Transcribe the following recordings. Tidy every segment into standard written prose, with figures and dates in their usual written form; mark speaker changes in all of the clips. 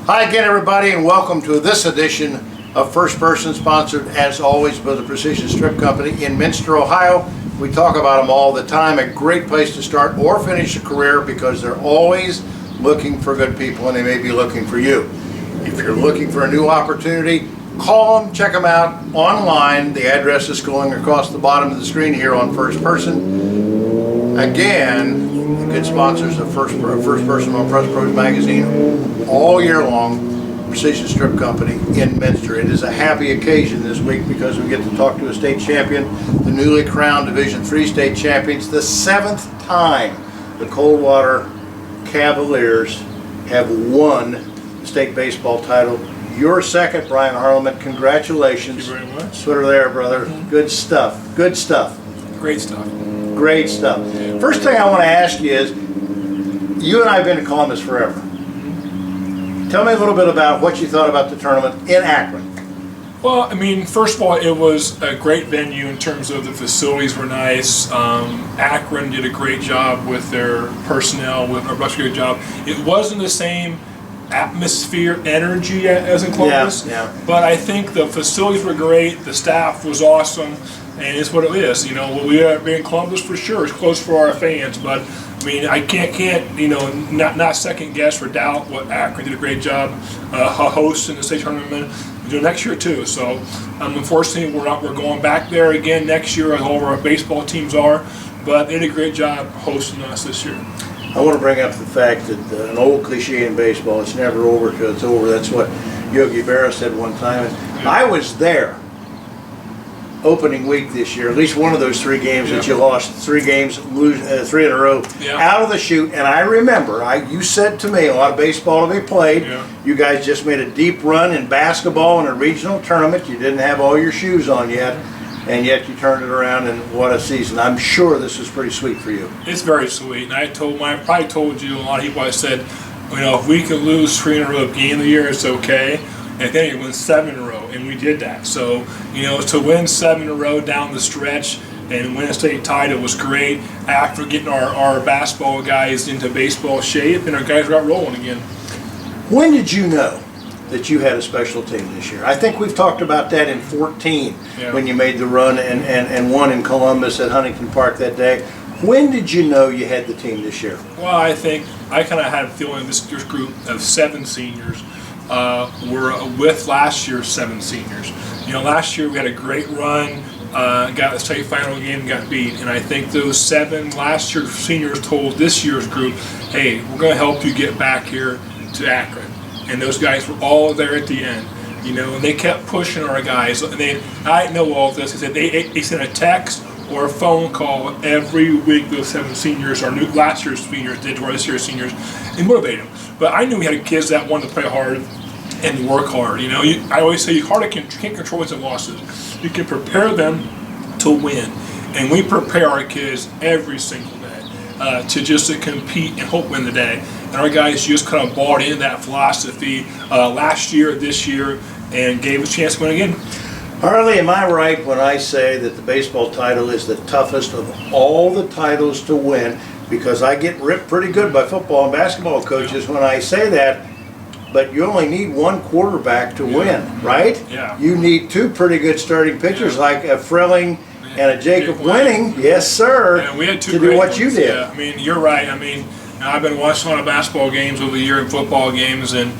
Speaker 1: Hi again, everybody, and welcome to this edition of First Person, sponsored as always by the Precision Strip Company in Minster, Ohio. We talk about them all the time. A great place to start or finish a career because they're always looking for good people, and they may be looking for you. If you're looking for a new opportunity, call them, check them out online. The address is going across the bottom of the screen here on First Person. Again, the good sponsors of First Person on Press Pros Magazine all year long. Precision Strip Company in Minster. It is a happy occasion this week because we get to talk to a state champion, the newly crowned Division III state champions, the 7th time the Coldwater Cavaliers have won the state baseball title. Your second, Brian Harlamert. Congratulations.
Speaker 2: Thank you very much.
Speaker 1: Put her there, brother. Good stuff. Good stuff.
Speaker 2: Great stuff.
Speaker 1: Great stuff. First thing I want to ask you is, you and I have been to Columbus forever. Tell me a little bit about what you thought about the tournament in Akron.
Speaker 2: Well, I mean, first of all, it was a great venue in terms of the facilities were nice. Akron did a great job with their personnel, with a great job. It wasn't the same atmosphere, energy as in Columbus, but I think the facilities were great, the staff was awesome, and it's what it is. You know, we are in Columbus for sure. It's close for our fans, but I mean, I can't you know, not second guess or doubt what Akron did a great job hosting the state tournament. We do next year too. So unfortunately, we're going back there again next year, as all of our baseball teams are. But they did a great job hosting us this year.
Speaker 1: I want to bring up the fact that an old cliche in baseball, it's never over till it's over. That's what Yogi Berra said one time. And I was there opening week this year, at least one of those 3 games that you lost, 3 games, lose 3 in a row, out of the chute. And I remember, you said to me, a lot of baseball to be played. You guys just made a deep run in basketball in a regional tournament. You didn't have all your shoes on yet, and yet you turned it around, and what a season. I'm sure this is pretty sweet for you.
Speaker 2: It's very sweet, and I probably told you, a lot of people, I said, you know, if we could lose 3 in a row game of the year, it's okay. And then you win 7 in a row, and we did that. So, you know, to win 7 in a row down the stretch and win a state title was great. After getting our basketball guys into baseball shape, and our guys got rolling again.
Speaker 1: When did you know that you had a special team this year? I think we've talked about that in 14 when you made the run and won in Columbus at Huntington Park that day. When did you know you had the team this year?
Speaker 2: Well, I think I kind of had a feeling this year's group of 7 seniors were with last year's 7 seniors. You know, last year we had a great run, got a state final game and got beat. And I think those 7 last year's seniors told this year's group, hey, we're going to help you get back here to Akron. And those guys were all there at the end. You know, and they kept pushing our guys. And I know all of this. They sent a text or a phone call every week. Those 7 seniors, last year's seniors did to our this year's seniors, and motivate them. But I knew we had kids that wanted to play hard and work hard. You know, I always say you can't control wins and losses. You can prepare them to win, and we prepare our kids every single day to compete and hope win the day. And our guys just kind of bought into that philosophy last year, this year, and gave us a chance to win again.
Speaker 1: Harley, am I right when I say that the baseball title is the toughest of all the titles to win? Because I get ripped pretty good by football and basketball coaches when I say that, but you only need 1 quarterback to win, right?
Speaker 2: Yeah.
Speaker 1: You need 2 pretty good starting pitchers like a Frilling and a Jacob Winning, yes sir,
Speaker 2: and we had 2
Speaker 1: to do what you did.
Speaker 2: Yeah, I mean, you're right. I mean, I've been watching a lot of basketball games over the year and football games, and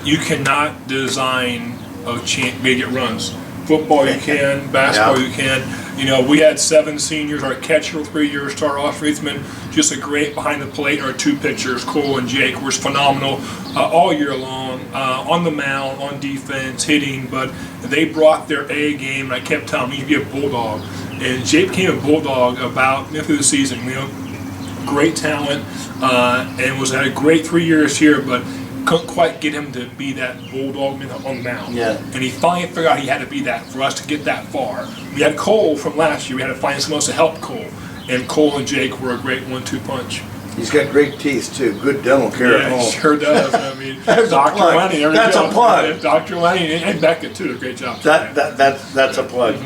Speaker 2: you cannot design a chance to get runs. Football you can, basketball you can. You know, we had 7 seniors. Our catcher, 3-year star, Ross Reithman, just a great behind the plate. Our 2 pitchers, Cole and Jake, were phenomenal all year long, on the mound, on defense, hitting. But they brought their A game, and I kept telling them, you can be a bulldog. And Jake became a bulldog about through the season. You know, great talent, and had a great 3 years here, but couldn't quite get him to be that bulldog on the mound. And he finally figured out he had to be that for us to get that far. We had Cole from last year. We had to find someone else to help Cole. And Cole and Jake were a great 1-2 punch.
Speaker 1: He's got great teeth too. Good dental care at home.
Speaker 2: Yeah, he sure does. I mean,
Speaker 1: Dr.
Speaker 2: Lenny.
Speaker 1: That's a plug.
Speaker 2: Dr. Lenny and Becca too did a great job.
Speaker 1: That's a plug.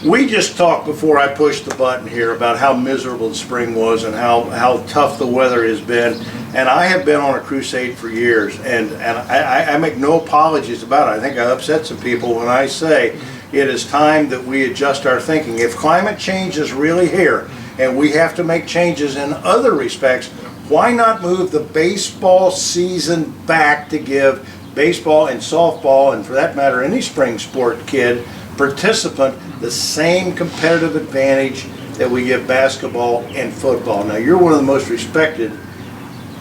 Speaker 1: We just talked before I pushed the button here about how miserable the spring was and how tough the weather has been. And I have been on a crusade for years, and I make no apologies about it. I think I upset some people when I say it is time that we adjust our thinking. If climate change is really here, and we have to make changes in other respects, why not move the baseball season back to give baseball and softball, and for that matter any spring sport kid, participant, the same competitive advantage that we give basketball and football. Now, you're one of the most respected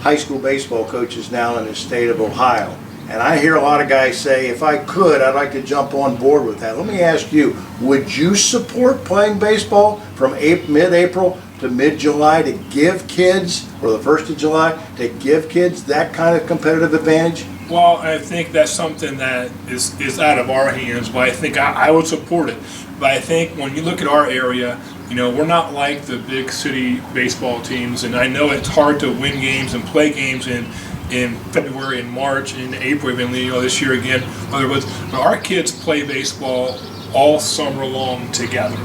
Speaker 1: high school baseball coaches now in the state of Ohio. And I hear a lot of guys say, if I could, I'd like to jump on board with that. Let me ask you, would you support playing baseball from mid-April to mid-July to give kids, or the 1st of July, to give kids that kind of competitive advantage?
Speaker 2: Well, I think that's something that is out of our hands, but I think I would support it. But I think when you look at our area, we're not like the big city baseball teams, and I know it's hard to win games and play games in February and March and April, even this year again. But our kids play baseball all summer long together.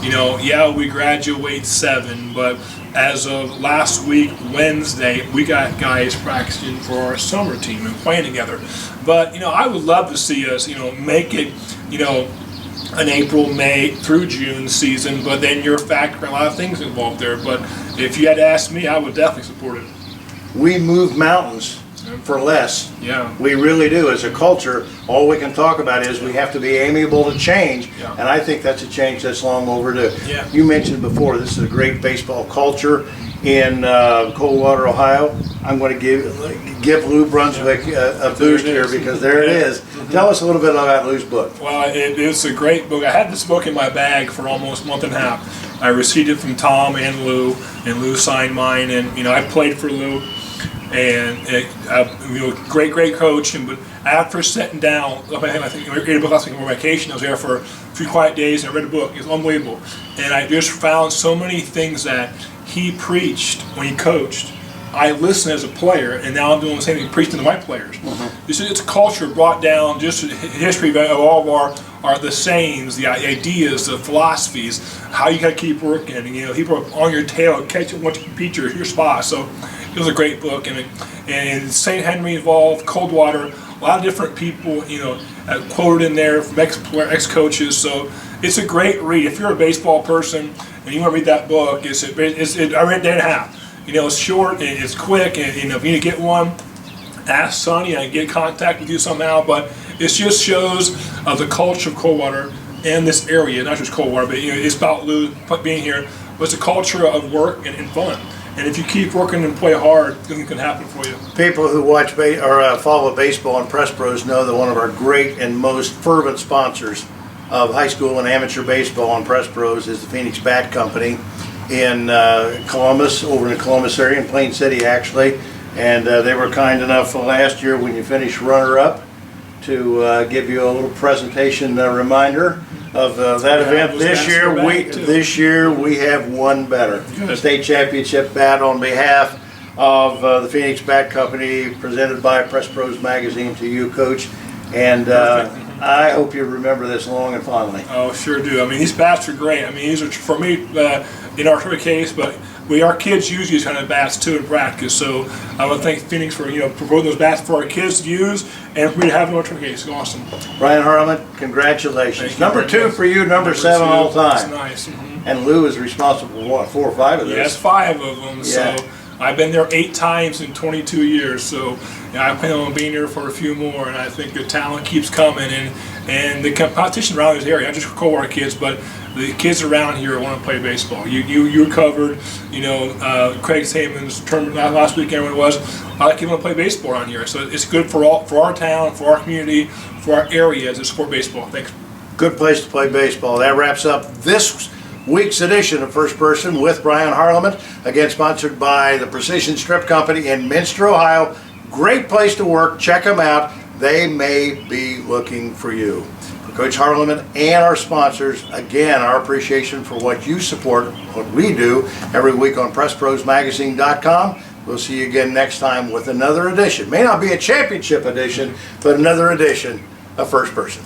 Speaker 2: Yeah, we graduate 7, but as of last week, Wednesday, we got guys practicing for our summer team and playing together. But, I would love to see us, make it, an April, May through June season, but then you're factoring a lot of things involved there. But if you had to ask me, I would definitely support it.
Speaker 1: We move mountains for less.
Speaker 2: Yeah.
Speaker 1: We really do. As a culture, all we can talk about is we have to be amiable to change,
Speaker 2: Yeah.
Speaker 1: and I think that's a change that's long overdue.
Speaker 2: Yeah.
Speaker 1: You mentioned before, this is a great baseball culture in Coldwater, Ohio. I'm going to give Lou Brunswick a boost here, because there it is. Tell us a little bit about Lou's book.
Speaker 2: Well, it's a great book. I had this book in my bag for almost a month and a half. I received it from Tom and Lou signed mine, and I played for Lou, and great coach. But after sitting down, I think I read a book last week on vacation. I was there for 3 quiet days, and I read a book. It's unbelievable, and I just found so many things that he preached when he coached. I listened as a player, and now I'm doing the same thing, preaching to my players. It's a culture brought down, just history of all of our the sayings, the ideas, the philosophies, how you got to keep working. People are on your tail, catching once you beat your spot. So it was a great book, and St. Henry involved, Coldwater, a lot of different people, quoted in there from ex-coaches. So it's a great read. If you're a baseball person and you want to read that book, I read it a day and a half. It's short, and it's quick, and if you need to get one, ask Sonny, I can get in contact with you somehow. But it just shows the culture of Coldwater and this area, not just Coldwater, but it's about Lou being here. But it's a culture of work and fun. And if you keep working and play hard, anything can happen for you.
Speaker 1: People who watch or follow baseball and Press Pros know that one of our great and most fervent sponsors of high school and amateur baseball on Press Pros is the Phoenix Bat Company in Columbus, over in the Columbus area, in Plain City actually. And they were kind enough last year, when you finished runner-up, to give you a little presentation reminder of that event. This year we have one better.
Speaker 2: Good.
Speaker 1: State championship bat on behalf of the Phoenix Bat Company, presented by Press Pros Magazine to you, Coach. And I hope you remember this long and fondly.
Speaker 2: Oh, sure do. These bats are great. These are, for me, in our case, but our kids use these kind of bats too in practice. So I would thank Phoenix for providing those bats for our kids to use, and for me to have in our case. It's awesome.
Speaker 1: Brian Harlamert, congratulations. Number 2 for you, number 7
Speaker 2: 2,
Speaker 1: all time.
Speaker 2: That's nice.
Speaker 1: And Lou is responsible for what, 4 or 5 of those?
Speaker 2: Yes, 5 of them.
Speaker 1: Yeah.
Speaker 2: So I've been there 8 times in 22 years. So I plan on being there for a few more, and I think the talent keeps coming, and the competition around this area, not just Coldwater kids, but the kids around here want to play baseball. You covered, Craig Saman's tournament last weekend when it was. A lot of kids want to play baseball around here, so it's good for our town, for our community, for our area to support baseball. Thanks.
Speaker 1: Good place to play baseball. That wraps up this week's edition of First Person with Brian Harlamert, again sponsored by the Precision Strip Company in Minster, Ohio. Great place to work. Check them out. They may be looking for you. For Coach Harlamert and our sponsors, again, our appreciation for what you support, what we do every week on PressProsMagazine.com. We'll see you again next time with another edition. May not be a championship edition, but another edition of First Person.